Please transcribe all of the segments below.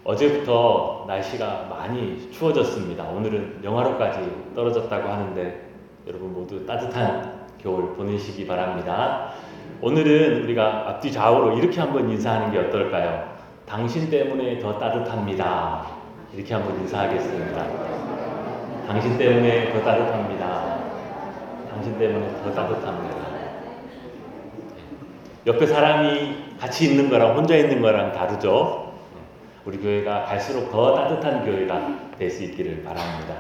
어제부터 날씨가 많이 추워졌습니다. 오늘은 영하로까지 떨어졌다고 하는데 여러분 모두 따뜻한 겨울 보내시기 바랍니다. 오늘은 우리가 앞뒤 좌우로 이렇게 한번 인사하는 게 어떨까요? 당신 때문에 더 따뜻합니다. 이렇게 한번 인사하겠습니다. 당신 때문에 더 따뜻합니다. 당신 때문에 더 따뜻합니다. 옆에 사람이 같이 있는 거랑 혼자 있는 거랑 다르죠? 우리 교회가 갈수록 더 따뜻한 교회가 될 수 있기를 바랍니다.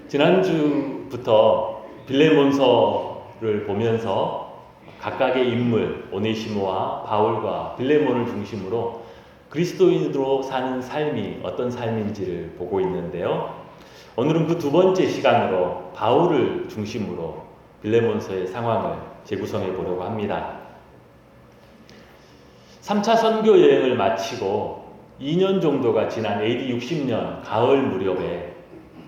지난주부터 빌레몬서를 보면서 각각의 인물 오네시모와 바울과 빌레몬을 중심으로 그리스도인으로 사는 삶이 어떤 삶인지를 보고 있는데요. 오늘은 그 두 번째 시간으로 바울을 중심으로 빌레몬서의 상황을 재구성해 보려고 합니다. 3차 선교 여행을 마치고 2년 정도가 지난 AD 60년 가을 무렵에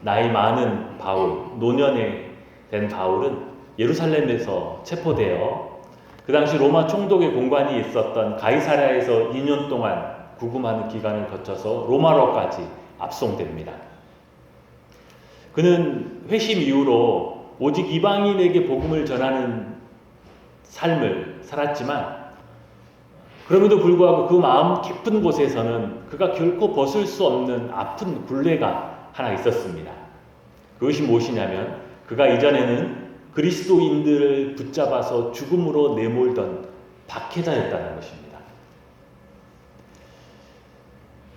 나이 많은 바울, 노년에 된 바울은 예루살렘에서 체포되어 그 당시 로마 총독의 공관이 있었던 가이사랴에서 2년 동안 구금하는 기간을 거쳐서 로마로까지 압송됩니다. 그는 회심 이후로 오직 이방인에게 복음을 전하는 삶을 살았지만 그럼에도 불구하고 그 마음 깊은 곳에서는 그가 결코 벗을 수 없는 아픈 굴레가 하나 있었습니다. 그것이 무엇이냐면 그가 이전에는 그리스도인들을 붙잡아서 죽음으로 내몰던 박해자였다는 것입니다.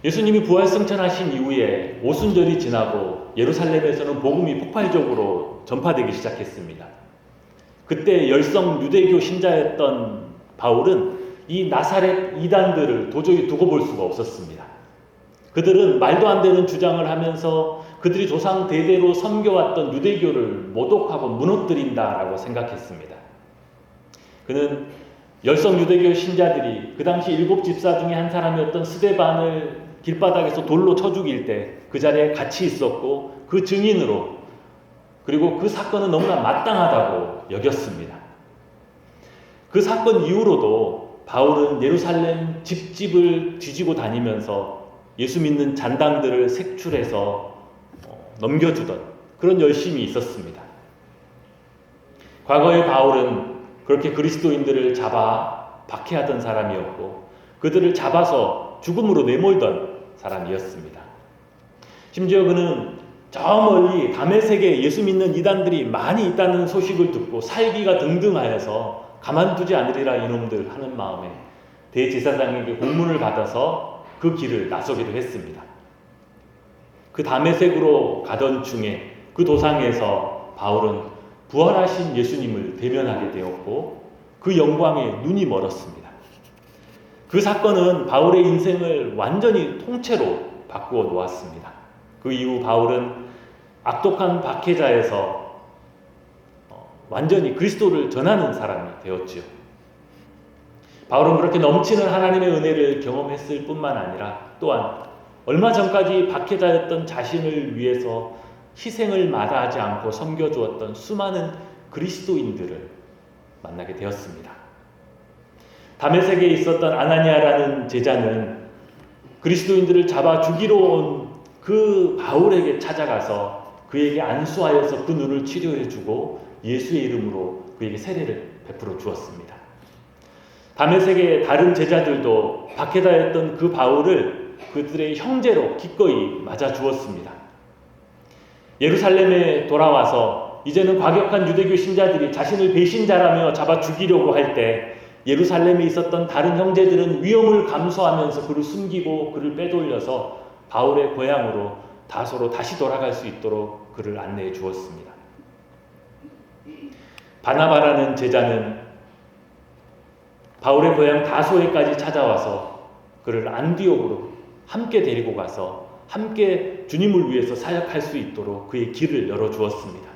예수님이 부활승천하신 이후에 오순절이 지나고 예루살렘에서는 복음이 폭발적으로 전파되기 시작했습니다. 그때 열성 유대교 신자였던 바울은 이 나사렛 이단들을 도저히 두고 볼 수가 없었습니다. 그들은 말도 안 되는 주장을 하면서 그들이 조상 대대로 섬겨왔던 유대교를 모독하고 무너뜨린다라고 생각했습니다. 그는 열성 유대교 신자들이 그 당시 7집사 중에 한 사람이었던 스데반을 길바닥에서 돌로 쳐 죽일 때 그 자리에 같이 있었고 그 증인으로 그리고 그 사건은 너무나 마땅하다고 여겼습니다. 그 사건 이후로도 바울은 예루살렘 집집을 뒤지고 다니면서 예수 믿는 잔당들을 색출해서 넘겨주던 그런 열심이 있었습니다. 과거의 바울은 그렇게 그리스도인들을 잡아 박해하던 사람이었고 그들을 잡아서 죽음으로 내몰던 사람이었습니다. 심지어 그는 저 멀리 다메섹에 예수 믿는 이단들이 많이 있다는 소식을 듣고 살기가 등등하여서 가만두지 않으리라 이놈들 하는 마음에 대제사장에게 공문을 받아서 그 길을 나서기도 했습니다. 그 다메섹으로 가던 중에 그 도상에서 바울은 부활하신 예수님을 대면하게 되었고 그 영광에 눈이 멀었습니다. 그 사건은 바울의 인생을 완전히 통째로 바꾸어 놓았습니다. 그 이후 바울은 악독한 박해자에서 완전히 그리스도를 전하는 사람이 되었지요. 바울은 그렇게 넘치는 하나님의 은혜를 경험했을 뿐만 아니라 또한 얼마 전까지 박해자였던 자신을 위해서 희생을 마다하지 않고 섬겨주었던 수많은 그리스도인들을 만나게 되었습니다. 다메섹에 있었던 아나니아라는 제자는 그리스도인들을 잡아 죽이러 온 그 바울에게 찾아가서 그에게 안수하여서 그 눈을 치료해주고 예수의 이름으로 그에게 세례를 베풀어 주었습니다. 다메섹의 다른 제자들도 박해자였던 그 바울을 그들의 형제로 기꺼이 맞아 주었습니다. 예루살렘에 돌아와서 이제는 과격한 유대교 신자들이 자신을 배신자라며 잡아 죽이려고 할 때 예루살렘에 있었던 다른 형제들은 위험을 감수하면서 그를 숨기고 그를 빼돌려서 바울의 고향으로 다소로 다시 돌아갈 수 있도록 그를 안내해 주었습니다. 바나바라는 제자는 바울의 고향 다소에까지 찾아와서 그를 안디옥으로 함께 데리고 가서 함께 주님을 위해서 사역할 수 있도록 그의 길을 열어주었습니다.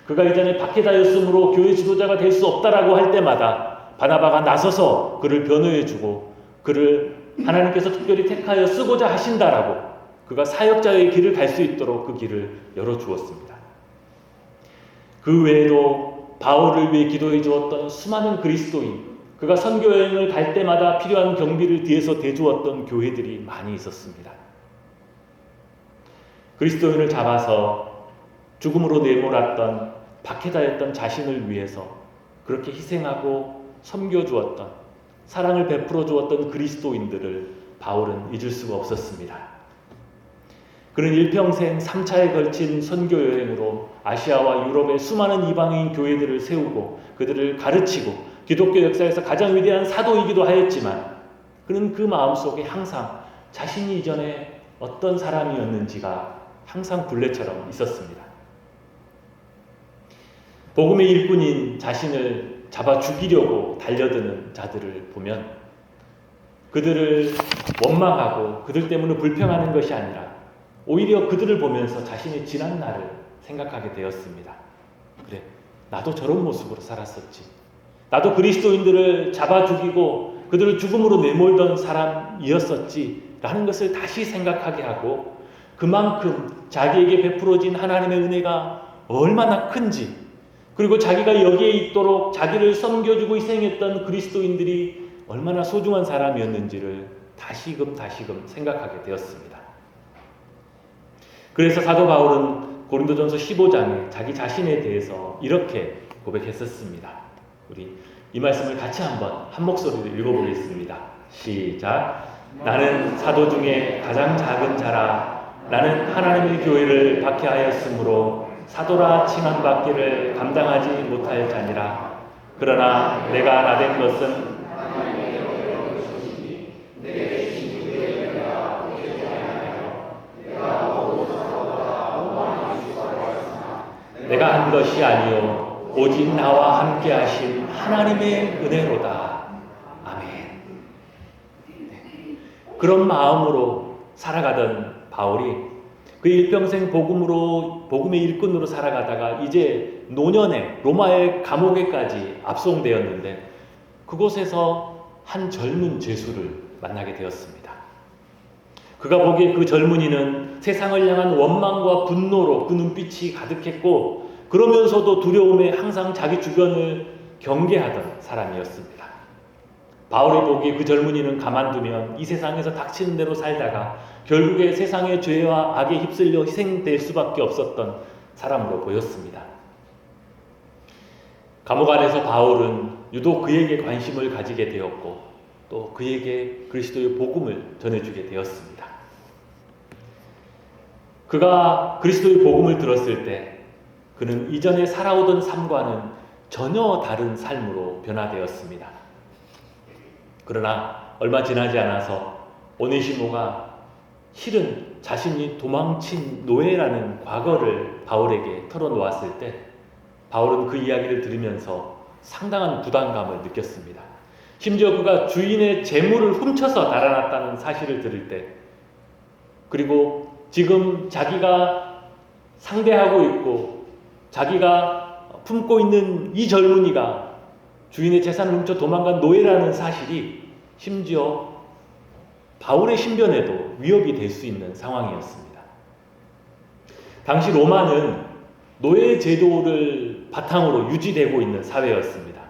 그가 이전에 박해자였으므로 교회 지도자가 될 수 없다라고 할 때마다 바나바가 나서서 그를 변호해주고 그를 하나님께서 특별히 택하여 쓰고자 하신다라고 그가 사역자의 길을 갈 수 있도록 그 길을 열어주었습니다. 그 외에도 바울을 위해 기도해 주었던 수많은 그리스도인, 그가 선교 여행을 갈 때마다 필요한 경비를 뒤에서 대주었던 교회들이 많이 있었습니다. 그리스도인을 잡아서 죽음으로 내몰았던 박해자였던 자신을 위해서 그렇게 희생하고 섬겨주었던, 사랑을 베풀어 주었던 그리스도인들을 바울은 잊을 수가 없었습니다. 그는 일평생 3차에 걸친 선교 여행으로 아시아와 유럽의 수많은 이방인 교회들을 세우고 그들을 가르치고 기독교 역사에서 가장 위대한 사도이기도 하였지만, 그는 그 마음속에 항상 자신이 이전에 어떤 사람이었는지가 항상 굴레처럼 있었습니다. 복음의 일꾼인 자신을 잡아 죽이려고 달려드는 자들을 보면 그들을 원망하고 그들 때문에 불평하는 것이 아니라 오히려 그들을 보면서 자신의 지난 날을 생각하게 되었습니다. 그래, 나도 저런 모습으로 살았었지. 나도 그리스도인들을 잡아 죽이고 그들을 죽음으로 내몰던 사람이었었지 라는 것을 다시 생각하게 하고, 그만큼 자기에게 베풀어진 하나님의 은혜가 얼마나 큰지, 그리고 자기가 여기에 있도록 자기를 섬겨주고 희생했던 그리스도인들이 얼마나 소중한 사람이었는지를 다시금 생각하게 되었습니다. 그래서 사도 바울은 고린도전서 15장에 자기 자신에 대해서 이렇게 고백했었습니다. 우리 이 말씀을 같이 한번 한 목소리로 읽어보겠습니다. 시작. 나는 사도 중에 가장 작은 자라. 나는 하나님의 교회를 박해하였으므로 사도라 칭함받기를 감당하지 못할 자니라. 그러나 내가 나된 것은 내가 한 것이 아니요 오직 나와 함께 하신 하나님의 은혜로다. 아멘. 그런 마음으로 살아가던 바울이 그 일평생 복음의 일꾼으로 살아가다가 이제 노년에 로마의 감옥에까지 압송되었는데, 그곳에서 한 젊은 죄수를 만나게 되었습니다. 그가 보기에 그 젊은이는 세상을 향한 원망과 분노로 그 눈빛이 가득했고, 그러면서도 두려움에 항상 자기 주변을 경계하던 사람이었습니다. 바울이 보기에 그 젊은이는 가만두면 이 세상에서 닥치는 대로 살다가 결국에 세상의 죄와 악에 휩쓸려 희생될 수밖에 없었던 사람으로 보였습니다. 감옥 안에서 바울은 유독 그에게 관심을 가지게 되었고 또 그에게 그리스도의 복음을 전해주게 되었습니다. 그가 그리스도의 복음을 들었을 때 그는 이전에 살아오던 삶과는 전혀 다른 삶으로 변화되었습니다. 그러나 얼마 지나지 않아서 오네시모가 실은 자신이 도망친 노예라는 과거를 바울에게 털어놓았을 때 바울은 그 이야기를 들으면서 상당한 부담감을 느꼈습니다. 심지어 그가 주인의 재물을 훔쳐서 달아났다는 사실을 들을 때, 그리고 지금 자기가 상대하고 있고 자기가 품고 있는 이 젊은이가 주인의 재산을 훔쳐 도망간 노예라는 사실이 심지어 바울의 신변에도 위협이 될 수 있는 상황이었습니다. 당시 로마는 노예 제도를 바탕으로 유지되고 있는 사회였습니다.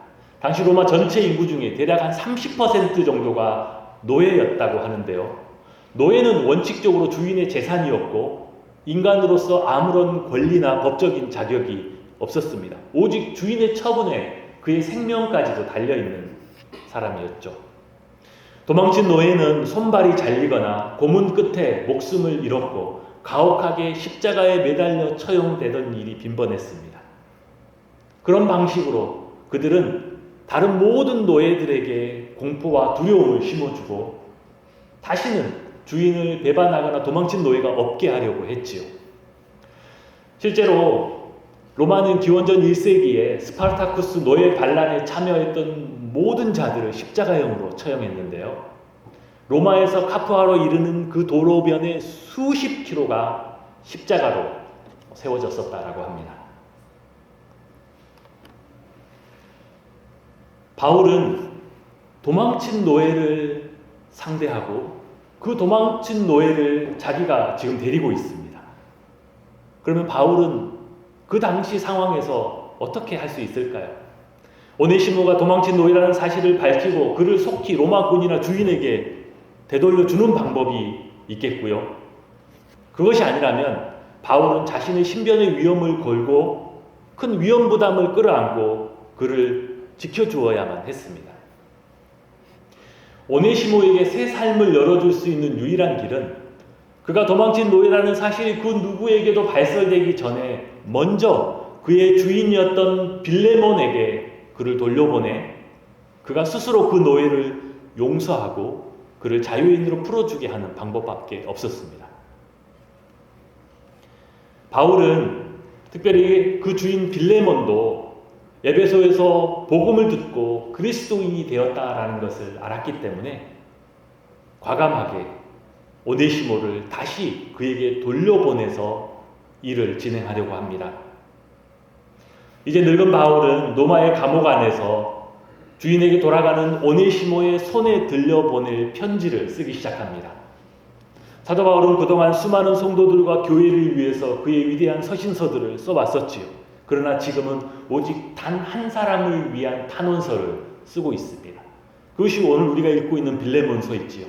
당시 로마 전체 인구 중에 대략 한 30% 정도가 노예였다고 하는데요. 노예는 원칙적으로 주인의 재산이었고 인간으로서 아무런 권리나 법적인 자격이 없었습니다. 오직 주인의 처분에 그의 생명까지도 달려있는 사람이었죠. 도망친 노예는 손발이 잘리거나 고문 끝에 목숨을 잃었고 가혹하게 십자가에 매달려 처형되던 일이 빈번했습니다. 그런 방식으로 그들은 다른 모든 노예들에게 공포와 두려움을 심어주고 다시는 주인을 배반하거나 도망친 노예가 없게 하려고 했지요. 실제로 로마는 기원전 1세기에 스파르타쿠스 노예 반란에 참여했던 모든 자들을 십자가형으로 처형했는데요. 로마에서 카푸아로 이르는 그 도로변에 수십 킬로가 십자가로 세워졌었다라고 합니다. 바울은 도망친 노예를 상대하고 그 도망친 노예를 자기가 지금 데리고 있습니다. 그러면 바울은 그 당시 상황에서 어떻게 할 수 있을까요? 오네시모가 도망친 노예라는 사실을 밝히고 그를 속히 로마 군이나 주인에게 되돌려주는 방법이 있겠고요. 그것이 아니라면 바울은 자신의 신변의 위험을 걸고 큰 위험 부담을 끌어안고 그를 지켜주어야만 했습니다. 오네시모에게 새 삶을 열어줄 수 있는 유일한 길은 그가 도망친 노예라는 사실이 그 누구에게도 발설되기 전에 먼저 그의 주인이었던 빌레몬에게 그를 돌려보내 그가 스스로 그 노예를 용서하고 그를 자유인으로 풀어주게 하는 방법밖에 없었습니다. 바울은 특별히 그 주인 빌레몬도 에베소에서 복음을 듣고 그리스도인이 되었다라는 것을 알았기 때문에 과감하게 오네시모를 다시 그에게 돌려보내서 일을 진행하려고 합니다. 이제 늙은 바울은 로마의 감옥 안에서 주인에게 돌아가는 오네시모의 손에 들려보낼 편지를 쓰기 시작합니다. 사도 바울은 그동안 수많은 성도들과 교회를 위해서 그의 위대한 서신서들을 써왔었지요. 그러나 지금은 오직 단 한 사람을 위한 탄원서를 쓰고 있습니다. 그것이 오늘 우리가 읽고 있는 빌레몬서이지요.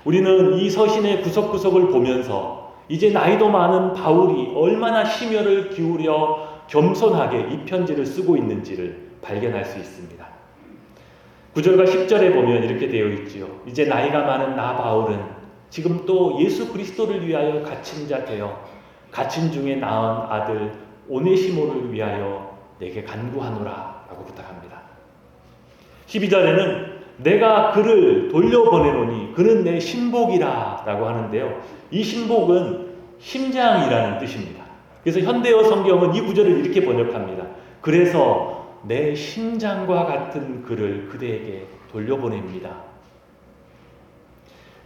우리는 이 서신의 구석구석을 보면서 이제 나이도 많은 바울이 얼마나 심혈을 기울여 겸손하게 이 편지를 쓰고 있는지를 발견할 수 있습니다. 9절과 10절에 보면 이렇게 되어 있지요. 이제 나이가 많은 나 바울은 지금 또 예수 그리스도를 위하여 갇힌 자 되어 갇힌 중에 낳은 아들 오네시모를 위하여 내게 간구하노라 라고 부탁합니다. 12절에는 내가 그를 돌려보내노니 그는 내 신복이라 라고 하는데요. 이 신복은 심장이라는 뜻입니다. 그래서 현대어 성경은 이 구절을 이렇게 번역합니다. 그래서 내 심장과 같은 그를 그대에게 돌려보냅니다.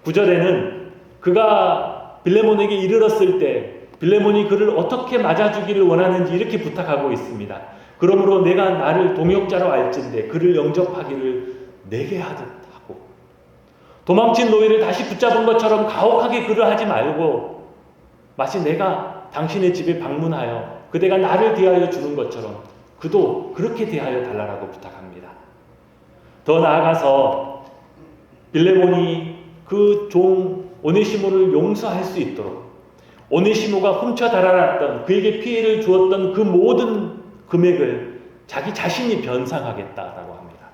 9절에는 그가 빌레몬에게 이르렀을 때 빌레몬이 그를 어떻게 맞아주기를 원하는지 이렇게 부탁하고 있습니다. 그러므로 내가 나를 동역자로 알진대 그를 영접하기를 내게 하듯 하고 도망친 노예를 다시 붙잡은 것처럼 가혹하게 그를 하지 말고 마치 내가 당신의 집에 방문하여 그대가 나를 대하여 주는 것처럼 그도 그렇게 대하여 달라고 부탁합니다. 더 나아가서 빌레몬이 그 종 오네시모를 용서할 수 있도록 오네시모가 훔쳐 달아났던 그에게 피해를 주었던 그 모든 금액을 자기 자신이 변상하겠다라고 합니다.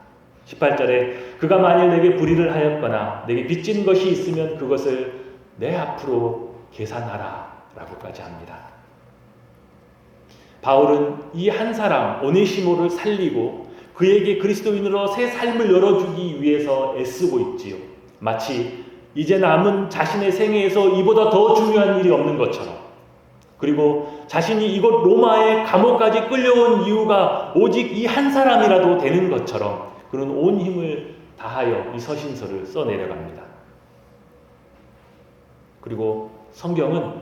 18절에 그가 만일 내게 불의를 하였거나 내게 빚진 것이 있으면 그것을 내 앞으로 계산하라 라고까지 합니다. 바울은 이 한 사람 오네시모를 살리고 그에게 그리스도인으로 새 삶을 열어주기 위해서 애쓰고 있지요. 마치 이제 남은 자신의 생애에서 이보다 더 중요한 일이 없는 것처럼 그리고 자신이 이곳 로마의 감옥까지 끌려온 이유가 오직 이 한 사람이라도 되는 것처럼 그는 온 힘을 다하여 이 서신서를 써내려갑니다. 그리고 성경은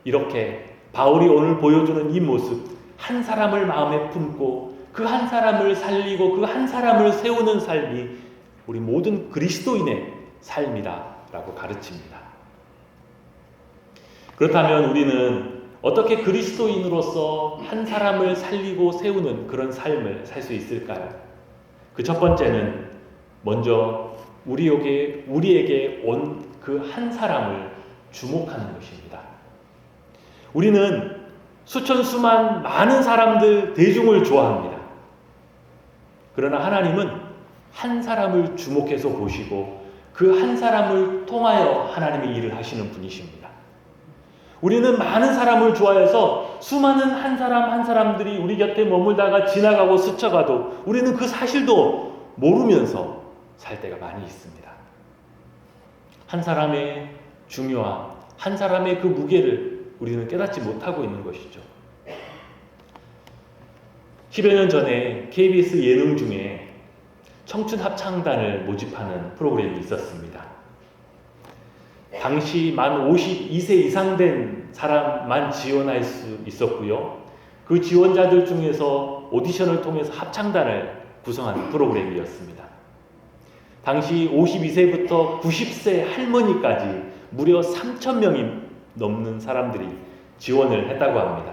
이렇게 바울이 오늘 보여주는 이 모습 한 사람을 마음에 품고 그 한 사람을 살리고 그 한 사람을 세우는 삶이 우리 모든 그리스도인의 삶이다 라고 가르칩니다. 그렇다면 우리는 어떻게 그리스도인으로서 한 사람을 살리고 세우는 그런 삶을 살 수 있을까요? 그 첫 번째는 먼저 우리에게 온 그 한 사람을 주목하는 것입니다. 우리는 수천 수만 많은 사람들 대중을 좋아합니다. 그러나 하나님은 한 사람을 주목해서 보시고 그 한 사람을 통하여 하나님의 일을 하시는 분이십니다. 우리는 많은 사람을 좋아해서 수많은 한 사람 한 사람들이 우리 곁에 머물다가 지나가고 스쳐가도 우리는 그 사실도 모르면서 살 때가 많이 있습니다. 한 사람의 중요함, 한 사람의 그 무게를 우리는 깨닫지 못하고 있는 것이죠. 10여 년 전에 KBS 예능 중에 청춘 합창단을 모집하는 프로그램이 있었습니다. 당시 만 52세 이상 된 사람만 지원할 수 있었고요. 그 지원자들 중에서 오디션을 통해서 합창단을 구성하는 프로그램이었습니다. 당시 52세부터 90세 할머니까지 무려 3,000명이 넘는 사람들이 지원을 했다고 합니다.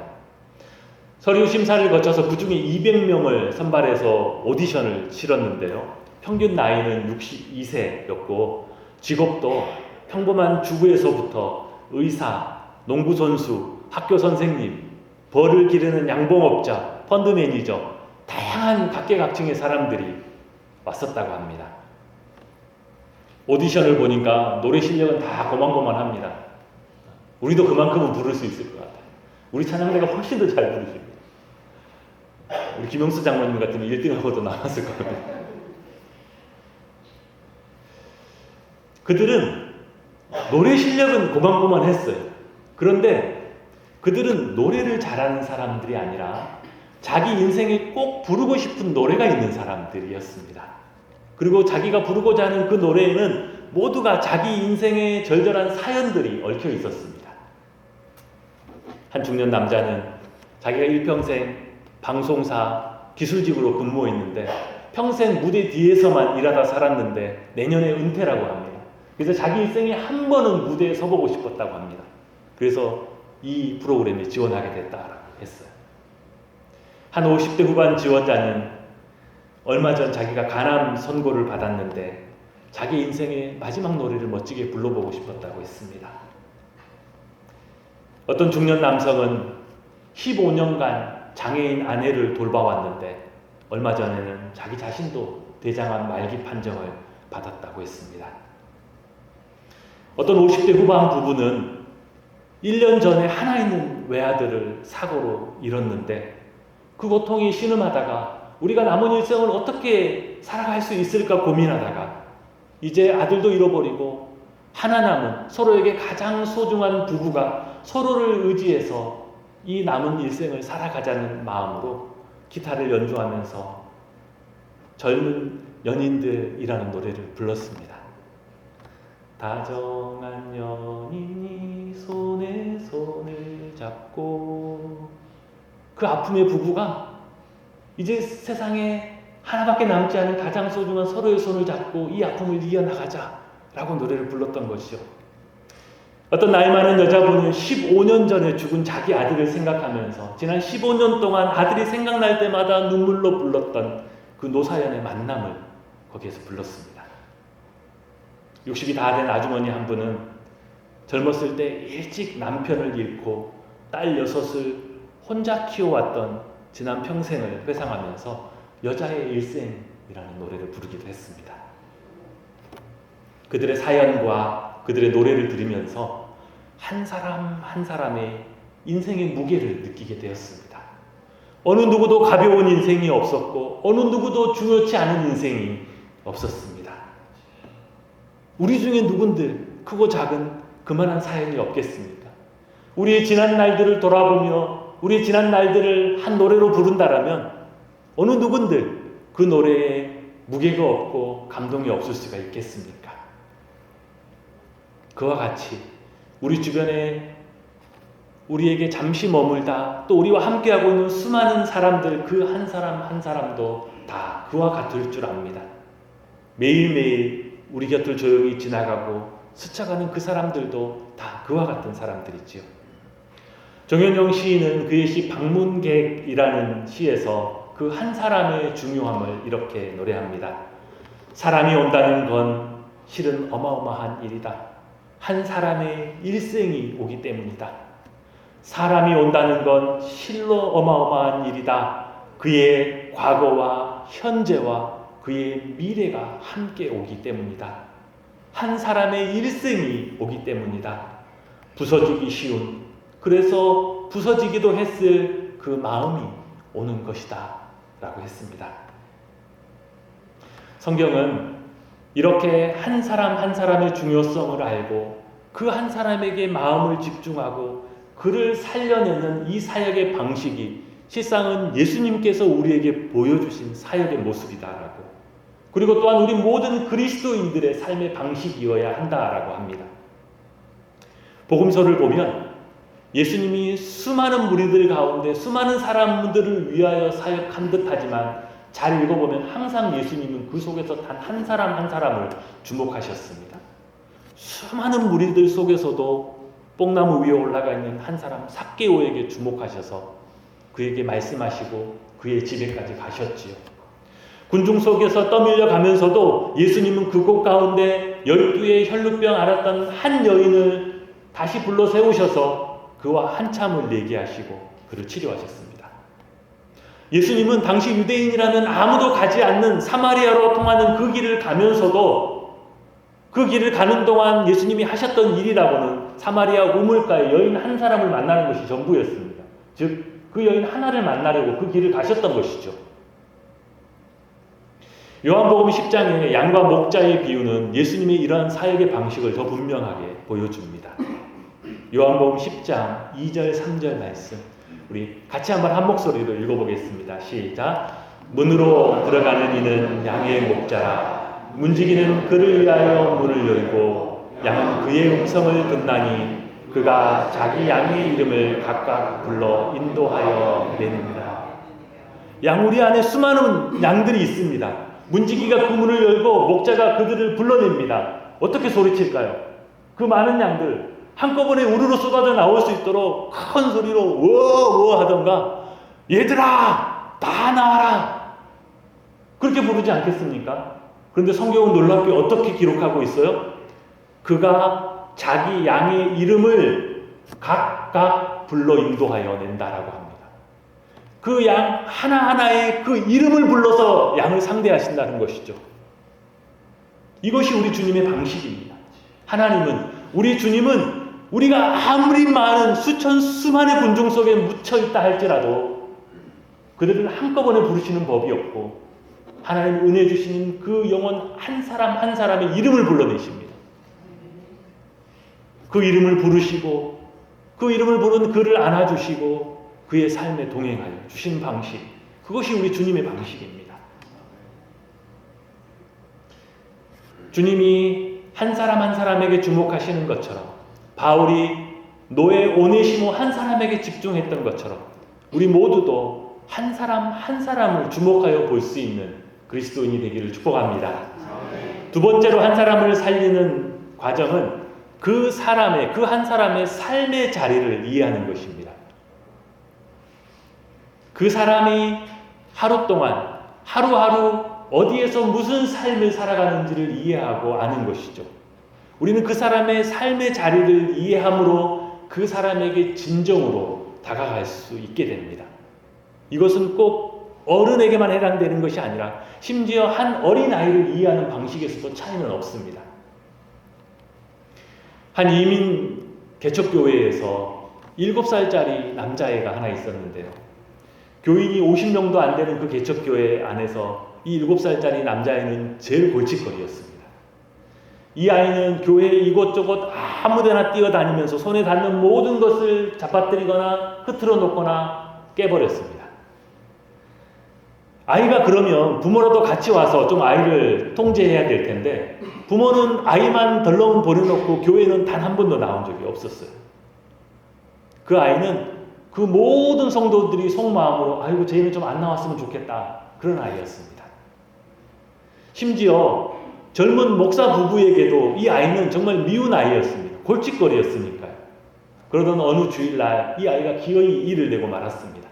서류 심사를 거쳐서 그 중에 200명을 선발해서 오디션을 치렀는데요. 평균 나이는 62세였고 직업도 평범한 주부에서부터 의사, 농구 선수, 학교 선생님, 벌을 기르는 양봉업자, 펀드 매니저, 다양한 각계각층의 사람들이 왔었다고 합니다. 오디션을 보니까 노래 실력은 다 고만고만합니다. 우리도 그만큼은 부를 수 있을 것 같아요. 우리 찬양대가 훨씬 더 잘 부르십니다. 우리 김영수 장로님 같으면 1등하고도 나왔을 겁니다. 그들은 노래 실력은 고만고만했어요. 그런데 그들은 노래를 잘하는 사람들이 아니라 자기 인생에 꼭 부르고 싶은 노래가 있는 사람들이었습니다. 그리고 자기가 부르고자 하는 그 노래에는 모두가 자기 인생의 절절한 사연들이 얽혀 있었습니다. 한 중년 남자는 자기가 일평생 방송사 기술직으로 근무했는데 평생 무대 뒤에서만 일하다 살았는데 내년에 은퇴라고 합니다. 그래서 자기 일생에 한 번은 무대에 서보고 싶었다고 합니다. 그래서 이 프로그램에 지원하게 됐다고 했어요. 한 50대 후반 지원자는 얼마 전 자기가 간암 선고를 받았는데 자기 인생의 마지막 노래를 멋지게 불러보고 싶었다고 했습니다. 어떤 중년 남성은 15년간 장애인 아내를 돌봐왔는데 얼마 전에는 자기 자신도 대장암 말기 판정을 받았다고 했습니다. 어떤 50대 후반 부부는 1년 전에 하나 있는 외아들을 사고로 잃었는데 그 고통이 신음하다가 우리가 남은 일생을 어떻게 살아갈 수 있을까 고민하다가 이제 아들도 잃어버리고 하나 남은 서로에게 가장 소중한 부부가 서로를 의지해서 이 남은 일생을 살아가자는 마음으로 기타를 연주하면서 젊은 연인들이라는 노래를 불렀습니다. 다정한 연인이 손에 손을 잡고 그 아픔의 부부가 이제 세상에 하나밖에 남지 않은 가장 소중한 서로의 손을 잡고 이 아픔을 이겨나가자라고 노래를 불렀던 것이죠. 어떤 나이 많은 여자분은 15년 전에 죽은 자기 아들을 생각하면서 지난 15년 동안 아들이 생각날 때마다 눈물로 불렀던 그 노사연의 만남을 거기에서 불렀습니다. 60이 다 된 아주머니 한 분은 젊었을 때 일찍 남편을 잃고 딸 6을 혼자 키워왔던 지난 평생을 회상하면서 여자의 일생이라는 노래를 부르기도 했습니다. 그들의 사연과 그들의 노래를 들으면서 한 사람 한 사람의 인생의 무게를 느끼게 되었습니다. 어느 누구도 가벼운 인생이 없었고 어느 누구도 중요치 않은 인생이 없었습니다. 우리 중에 누군들 크고 작은 그만한 사연이 없겠습니까? 우리의 지난 날들을 돌아보며 우리의 지난 날들을 한 노래로 부른다라면 어느 누군들 그 노래에 무게가 없고 감동이 없을 수가 있겠습니까? 그와 같이 우리 주변에 우리에게 잠시 머물다 또 우리와 함께하고 있는 수많은 사람들 그 한 사람 한 사람도 다 그와 같을 줄 압니다. 매일매일 우리 곁을 조용히 지나가고 스쳐가는 그 사람들도 다 그와 같은 사람들이지요. 정현용 시인은 그의 시 방문객이라는 시에서 그 한 사람의 중요함을 이렇게 노래합니다. 사람이 온다는 건 실은 어마어마한 일이다. 한 사람의 일생이 오기 때문이다. 사람이 온다는 건 실로 어마어마한 일이다. 그의 과거와 현재와 그의 미래가 함께 오기 때문이다. 한 사람의 일생이 오기 때문이다. 부서지기 쉬운, 그래서 부서지기도 했을 그 마음이 오는 것이다 라고 했습니다. 성경은 이렇게 한 사람 한 사람의 중요성을 알고 그 한 사람에게 마음을 집중하고 그를 살려내는 이 사역의 방식이 실상은 예수님께서 우리에게 보여주신 사역의 모습이다라고, 그리고 또한 우리 모든 그리스도인들의 삶의 방식이어야 한다라고 합니다. 복음서를 보면 예수님이 수많은 무리들 가운데 수많은 사람들을 위하여 사역한 듯하지만 잘 읽어보면 항상 예수님은 그 속에서 단 한 사람 한 사람을 주목하셨습니다. 수많은 무리들 속에서도 뽕나무 위에 올라가 있는 한 사람 삭개오에게 주목하셔서 그에게 말씀하시고 그의 집에까지 가셨지요. 군중 속에서 떠밀려 가면서도 예수님은 그곳 가운데 12의 혈루병 앓았던 한 여인을 다시 불러 세우셔서 그와 한참을 내기하시고 그를 치료하셨습니다. 예수님은 당시 유대인이라면 아무도 가지 않는 사마리아로 통하는 그 길을 가면서도 그 길을 가는 동안 예수님이 하셨던 일이라고는 사마리아 우물가에 여인 한 사람을 만나는 것이 전부였습니다. 즉 그 여인 하나를 만나려고 그 길을 가셨던 것이죠. 요한복음 10장의 양과 목자의 비유는 예수님의 이러한 사역의 방식을 더 분명하게 보여줍니다. 요한복음 10장 2절 3절 말씀 우리 같이 한번 한 목소리로 읽어보겠습니다. 시작. 문으로 들어가는 이는 양의 목자라. 문지기는 그를 위하여 문을 열고 양은 그의 음성을 듣나니 그가 자기 양의 이름을 각각 불러 인도하여 내립니다. 양우리 안에 수많은 양들이 있습니다. 문지기가 그 문을 열고 목자가 그들을 불러냅니다. 어떻게 소리칠까요? 그 많은 양들 한꺼번에 우르르 쏟아져 나올 수 있도록 큰 소리로 우어 하던가 얘들아 다 나와라 그렇게 부르지 않겠습니까? 그런데 성경은 놀랍게 어떻게 기록하고 있어요? 그가 자기 양의 이름을 각각 불러 인도하여 낸다라고 합니다. 그 양 하나하나의 그 이름을 불러서 양을 상대하신다는 것이죠. 이것이 우리 주님의 방식입니다. 우리 주님은 우리가 아무리 많은 수많은 군중 속에 묻혀있다 할지라도 그들을 한꺼번에 부르시는 법이 없고 하나님 은혜 주시는 그 영혼 한 사람 한 사람의 이름을 불러내십니다. 그 이름을 부르시고 그 이름을 부른 그를 안아주시고 그의 삶에 동행하여 주신 방식, 그것이 우리 주님의 방식입니다. 주님이 한 사람 한 사람에게 주목하시는 것처럼 바울이 노예 오네시모 한 사람에게 집중했던 것처럼 우리 모두도 한 사람 한 사람을 주목하여 볼 수 있는 그리스도인이 되기를 축복합니다. 두 번째로 한 사람을 살리는 과정은 그 한 사람의 삶의 자리를 이해하는 것입니다. 그 사람이 하루 동안 하루하루 어디에서 무슨 삶을 살아가는지를 이해하고 아는 것이죠. 우리는 그 사람의 삶의 자리를 이해함으로 그 사람에게 진정으로 다가갈 수 있게 됩니다. 이것은 꼭 어른에게만 해당되는 것이 아니라 심지어 한 어린아이를 이해하는 방식에서도 차이는 없습니다. 한 이민 개척교회에서 7살짜리 남자애가 하나 있었는데요. 교인이 50명도 안 되는 그 개척교회 안에서 이 7살짜리 남자애는 제일 골칫거리였습니다. 이 아이는 교회 이곳저곳 아무데나 뛰어다니면서 손에 닿는 모든 것을 잡아뜨리거나 흐트러 놓거나 깨버렸습니다. 아이가 그러면 부모라도 같이 와서 좀 아이를 통제해야 될 텐데 부모는 아이만 덜렁 보내놓고 교회는 단 한 번도 나온 적이 없었어요. 그 아이는 그 모든 성도들이 속마음으로 아이고 쟤는 좀 안 나왔으면 좋겠다 그런 아이였습니다. 심지어 젊은 목사 부부에게도 이 아이는 정말 미운 아이였습니다. 골칫거리였으니까요. 그러던 어느 주일날 이 아이가 기어이 일을 내고 말았습니다.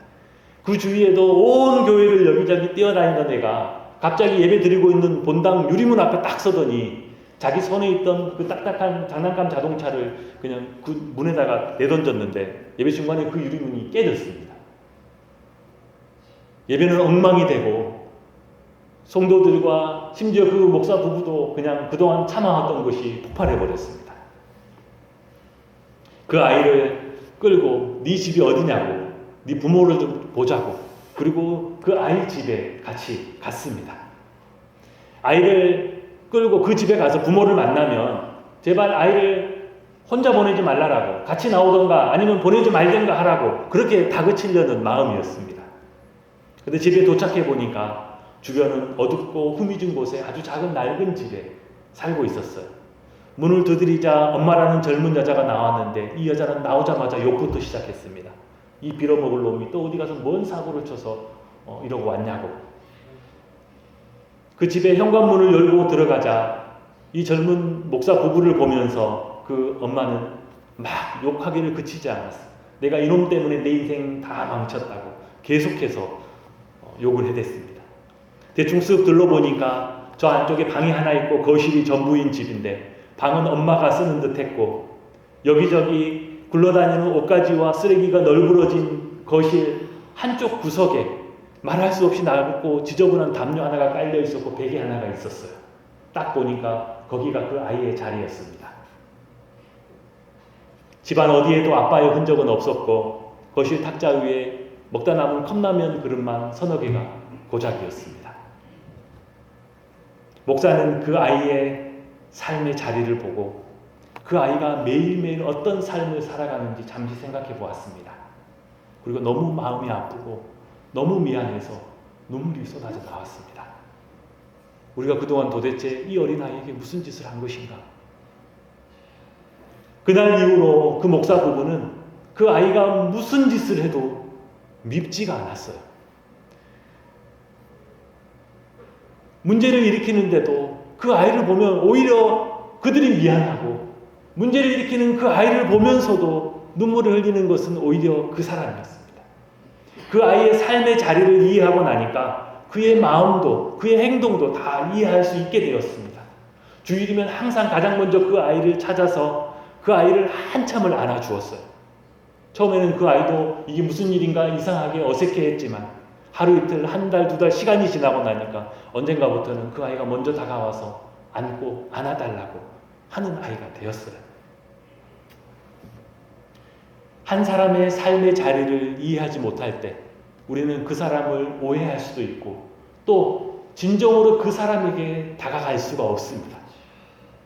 그 주위에도 온 교회를 여기저기 뛰어다니던 애가 갑자기 예배 드리고 있는 본당 유리문 앞에 딱 서더니 자기 손에 있던 그 딱딱한 장난감 자동차를 그냥 그 문에다가 내던졌는데 예배 중간에 그 유리문이 깨졌습니다. 예배는 엉망이 되고 성도들과 심지어 그 목사 부부도 그냥 그동안 참아왔던 것이 폭발해버렸습니다. 그 아이를 끌고 네 집이 어디냐고 네 부모를 좀 보자고 그리고 그 아이 집에 같이 갔습니다. 아이를 끌고 그 집에 가서 부모를 만나면 제발 아이를 혼자 보내지 말라라고 같이 나오던가 아니면 보내지 말던가 하라고 그렇게 다그치려는 마음이었습니다. 근데 집에 도착해 보니까 주변은 어둡고 후미진 곳에 아주 작은 낡은 집에 살고 있었어요. 문을 두드리자 엄마라는 젊은 여자가 나왔는데 이 여자는 나오자마자 욕부터 시작했습니다. 이 빌어먹을 놈이 또 어디 가서 뭔 사고를 쳐서 이러고 왔냐고. 그 집에 현관문을 열고 들어가자 이 젊은 목사 부부를 보면서 그 엄마는 막 욕하기를 그치지 않았어. 내가 이놈 때문에 내 인생 다 망쳤다고. 계속해서 욕을 해댔습니다. 대충 쓱 둘러보니까 저 안쪽에 방이 하나 있고 거실이 전부인 집인데 방은 엄마가 쓰는 듯 했고 여기저기 굴러다니는 옷가지와 쓰레기가 널브러진 거실 한쪽 구석에 말할 수 없이 낡고 지저분한 담요 하나가 깔려 있었고 베개 하나가 있었어요. 딱 보니까 거기가 그 아이의 자리였습니다. 집안 어디에도 아빠의 흔적은 없었고 거실 탁자 위에 먹다 남은 컵라면 그릇만 서너 개가 고작이었습니다. 목사는 그 아이의 삶의 자리를 보고 그 아이가 매일매일 어떤 삶을 살아가는지 잠시 생각해 보았습니다. 그리고 너무 마음이 아프고 너무 미안해서 눈물이 쏟아져 나왔습니다. 우리가 그동안 도대체 이 어린아이에게 무슨 짓을 한 것인가? 그날 이후로 그 목사 부부는 그 아이가 무슨 짓을 해도 밉지가 않았어요. 문제를 일으키는데도 그 아이를 보면 오히려 그들이 미안하고 문제를 일으키는 그 아이를 보면서도 눈물을 흘리는 것은 오히려 그 사람이었습니다. 그 아이의 삶의 자리를 이해하고 나니까 그의 마음도 그의 행동도 다 이해할 수 있게 되었습니다. 주일이면 항상 가장 먼저 그 아이를 찾아서 그 아이를 한참을 안아주었어요. 처음에는 그 아이도 이게 무슨 일인가 이상하게 어색해했지만 하루 이틀 한 달 두 달 시간이 지나고 나니까 언젠가부터는 그 아이가 먼저 다가와서 안고 안아달라고 하는 아이가 되었어요. 한 사람의 삶의 자리를 이해하지 못할 때 우리는 그 사람을 오해할 수도 있고 또 진정으로 그 사람에게 다가갈 수가 없습니다.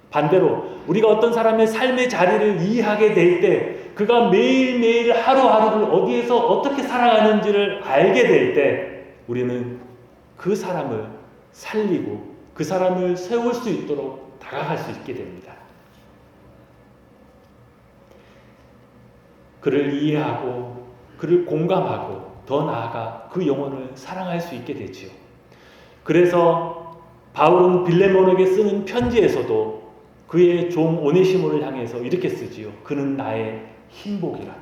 반대로 우리가 어떤 사람의 삶의 자리를 이해하게 될 때 그가 매일매일 하루하루를 어디에서 어떻게 살아가는지를 알게 될 때 우리는 그 사람을 살리고 그 사람을 세울 수 있도록 다가갈 수 있게 됩니다. 그를 이해하고 그를 공감하고 더 나아가 그 영혼을 사랑할 수 있게 되지요. 그래서 바울은 빌레몬에게 쓰는 편지에서도 그의 종 오네시모를 향해서 이렇게 쓰지요. 그는 나의 힘복이라.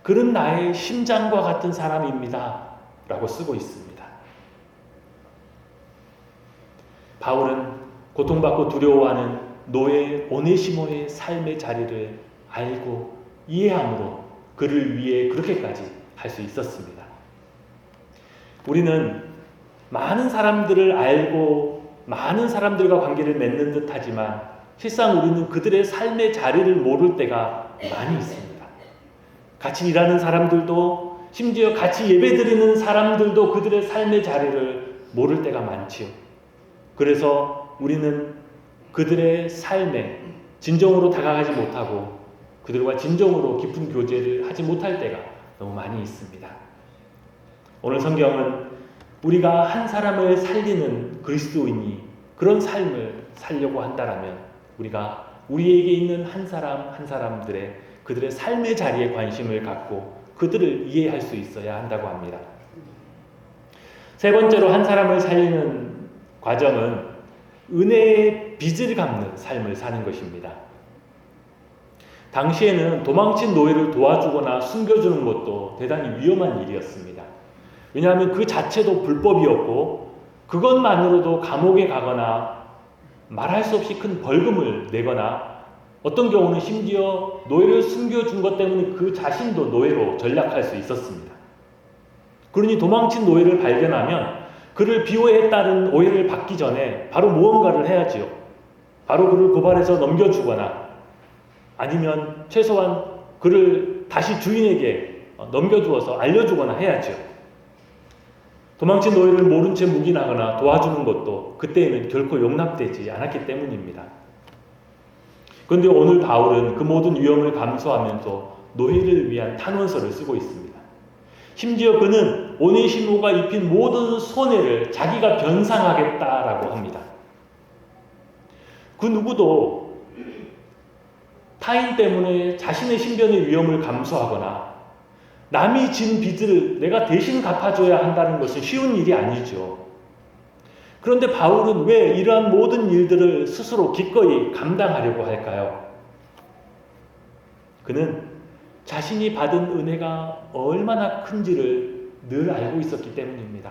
그는 나의 심장과 같은 사람입니다. 라고 쓰고 있습니다. 바울은 고통받고 두려워하는 노예 오네시모의 삶의 자리를 알고 이해함으로 그를 위해 그렇게까지 할 수 있었습니다. 우리는 많은 사람들을 알고 많은 사람들과 관계를 맺는 듯 하지만 실상 우리는 그들의 삶의 자리를 모를 때가 많이 있습니다. 같이 일하는 사람들도 심지어 같이 예배드리는 사람들도 그들의 삶의 자리를 모를 때가 많지요. 그래서 우리는 그들의 삶에 진정으로 다가가지 못하고 그들과 진정으로 깊은 교제를 하지 못할 때가 너무 많이 있습니다. 오늘 성경은 우리가 한 사람을 살리는 그리스도인이 그런 삶을 살려고 한다면 우리가 우리에게 있는 한 사람 한 사람들의 그들의 삶의 자리에 관심을 갖고 그들을 이해할 수 있어야 한다고 합니다. 세 번째로 한 사람을 살리는 과정은 은혜의 빚을 갚는 삶을 사는 것입니다. 당시에는 도망친 노예를 도와주거나 숨겨주는 것도 대단히 위험한 일이었습니다. 왜냐하면 그 자체도 불법이었고 그것만으로도 감옥에 가거나 말할 수 없이 큰 벌금을 내거나 어떤 경우는 심지어 노예를 숨겨준 것 때문에 그 자신도 노예로 전락할 수 있었습니다. 그러니 도망친 노예를 발견하면 그를 비호에 따른 오해를 받기 전에 바로 무언가를 해야지요. 바로 그를 고발해서 넘겨주거나 아니면 최소한 그를 다시 주인에게 넘겨주어서 알려주거나 해야죠. 도망친 노예를 모른 채 묵인하거나 도와주는 것도 그때에는 결코 용납되지 않았기 때문입니다. 그런데 오늘 바울은 그 모든 위험을 감수하면서 노예를 위한 탄원서를 쓰고 있습니다. 심지어 그는 오네시모가 입힌 모든 손해를 자기가 변상하겠다라고 합니다. 그 누구도 타인 때문에 자신의 신변의 위험을 감수하거나 남이 진 빚을 내가 대신 갚아줘야 한다는 것은 쉬운 일이 아니죠. 그런데 바울은 왜 이러한 모든 일들을 스스로 기꺼이 감당하려고 할까요? 그는 자신이 받은 은혜가 얼마나 큰지를 늘 알고 있었기 때문입니다.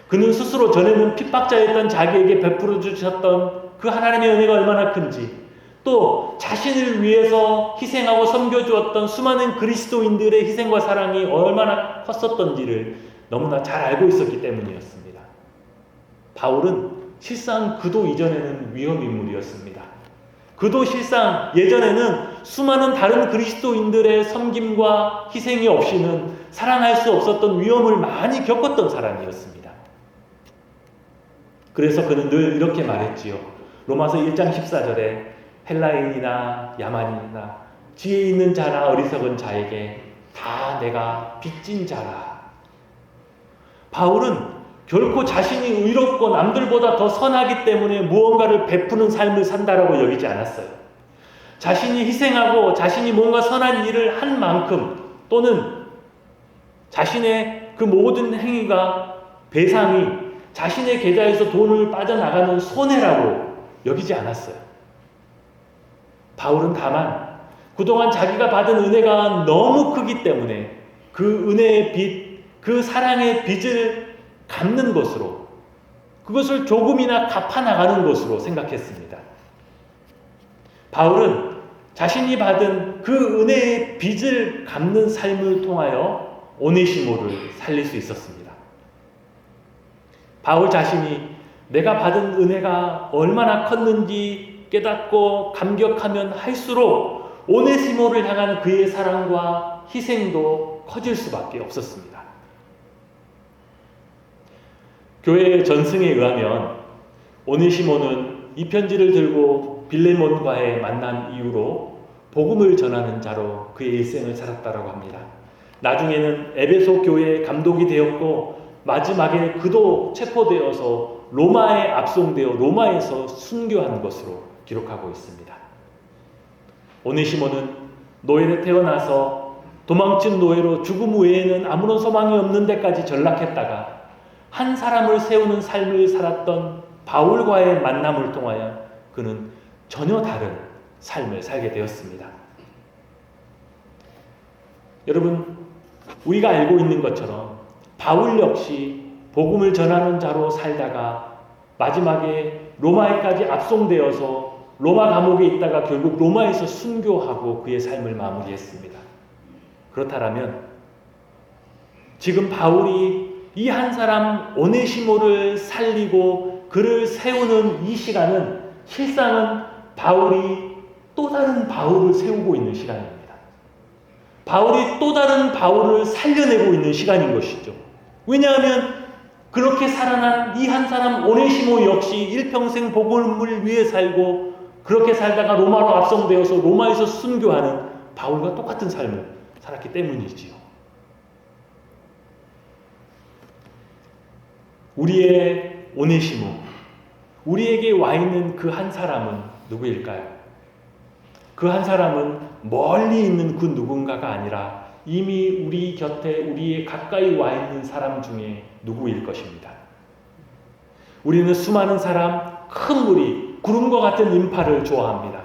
그는 스스로 전에는 핍박자였던 자기에게 베풀어 주셨던 그 하나님의 은혜가 얼마나 큰지, 또 자신을 위해서 희생하고 섬겨주었던 수많은 그리스도인들의 희생과 사랑이 얼마나 컸었던지를 너무나 잘 알고 있었기 때문이었습니다. 바울은 실상 그도 이전에는 위험 인물이었습니다. 그도 실상 예전에는 수많은 다른 그리스도인들의 섬김과 희생이 없이는 살아날 수 없었던 위험을 많이 겪었던 사람이었습니다. 그래서 그는 늘 이렇게 말했지요. 로마서 1장 14절에 헬라인이나 야만인이나 지혜 있는 자나 어리석은 자에게 다 내가 빚진 자라. 바울은 결코 자신이 의롭고 남들보다 더 선하기 때문에 무언가를 베푸는 삶을 산다라고 여기지 않았어요. 자신이 희생하고 자신이 뭔가 선한 일을 한 만큼, 또는 자신의 그 모든 행위가 배상이 자신의 계좌에서 돈을 빠져나가는 손해라고 여기지 않았어요. 바울은 다만 그동안 자기가 받은 은혜가 너무 크기 때문에 그 은혜의 빚, 그 사랑의 빚을 갚는 것으로, 그것을 조금이나 갚아나가는 것으로 생각했습니다. 바울은 자신이 받은 그 은혜의 빚을 갚는 삶을 통하여 오네시모를 살릴 수 있었습니다. 바울 자신이 내가 받은 은혜가 얼마나 컸는지 깨닫고 감격하면 할수록 오네시모를 향한 그의 사랑과 희생도 커질 수밖에 없었습니다. 교회의 전승에 의하면 오네시모는 이 편지를 들고 빌레몬과의 만남 이후로 복음을 전하는 자로 그의 일생을 살았다고 합니다. 나중에는 에베소 교회의 감독이 되었고, 마지막에 그도 체포되어서 로마에 압송되어 로마에서 순교한 것으로 기록하고 있습니다. 오네시모는 노예로 태어나서 도망친 노예로 죽음 외에는 아무런 소망이 없는 데까지 전락했다가 한 사람을 세우는 삶을 살았던 바울과의 만남을 통하여 그는 전혀 다른 삶을 살게 되었습니다. 여러분, 우리가 알고 있는 것처럼 바울 역시 복음을 전하는 자로 살다가 마지막에 로마에까지 압송되어서 로마 감옥에 있다가 결국 로마에서 순교하고 그의 삶을 마무리했습니다. 그렇다면 지금 바울이 이 한 사람 오네시모를 살리고 그를 세우는 이 시간은 실상은 바울이 또 다른 바울을 세우고 있는 시간입니다. 바울이 또 다른 바울을 살려내고 있는 시간인 것이죠. 왜냐하면 그렇게 살아난 이 한 사람 오네시모 역시 일평생 복음을 위해 살고 그렇게 살다가 로마로 압송되어서 로마에서 순교하는 바울과 똑같은 삶을 살았기 때문이지요. 우리의 오네시모, 우리에게 와 있는 그 한 사람은 누구일까요? 그 한 사람은 멀리 있는 그 누군가가 아니라 이미 우리 곁에, 우리의 가까이 와 있는 사람 중에 누구일 것입니다. 우리는 수많은 사람, 큰 무리, 구름과 같은 인파를 좋아합니다.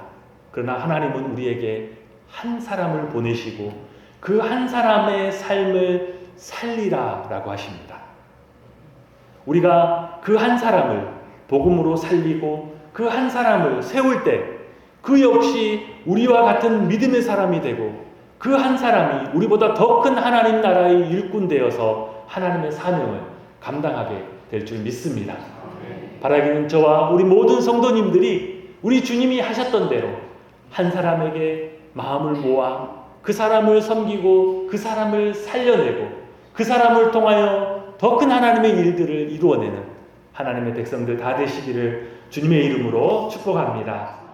그러나 하나님은 우리에게 한 사람을 보내시고 그 한 사람의 삶을 살리라 라고 하십니다. 우리가 그 한 사람을 복음으로 살리고 그 한 사람을 세울 때 그 역시 우리와 같은 믿음의 사람이 되고 그 한 사람이 우리보다 더 큰 하나님 나라의 일꾼 되어서 하나님의 사명을 감당하게 될 줄 믿습니다. 바라기는 저와 우리 모든 성도님들이 우리 주님이 하셨던 대로 한 사람에게 마음을 모아 그 사람을 섬기고 그 사람을 살려내고 그 사람을 통하여 더 큰 하나님의 일들을 이루어내는 하나님의 백성들 다 되시기를 주님의 이름으로 축복합니다.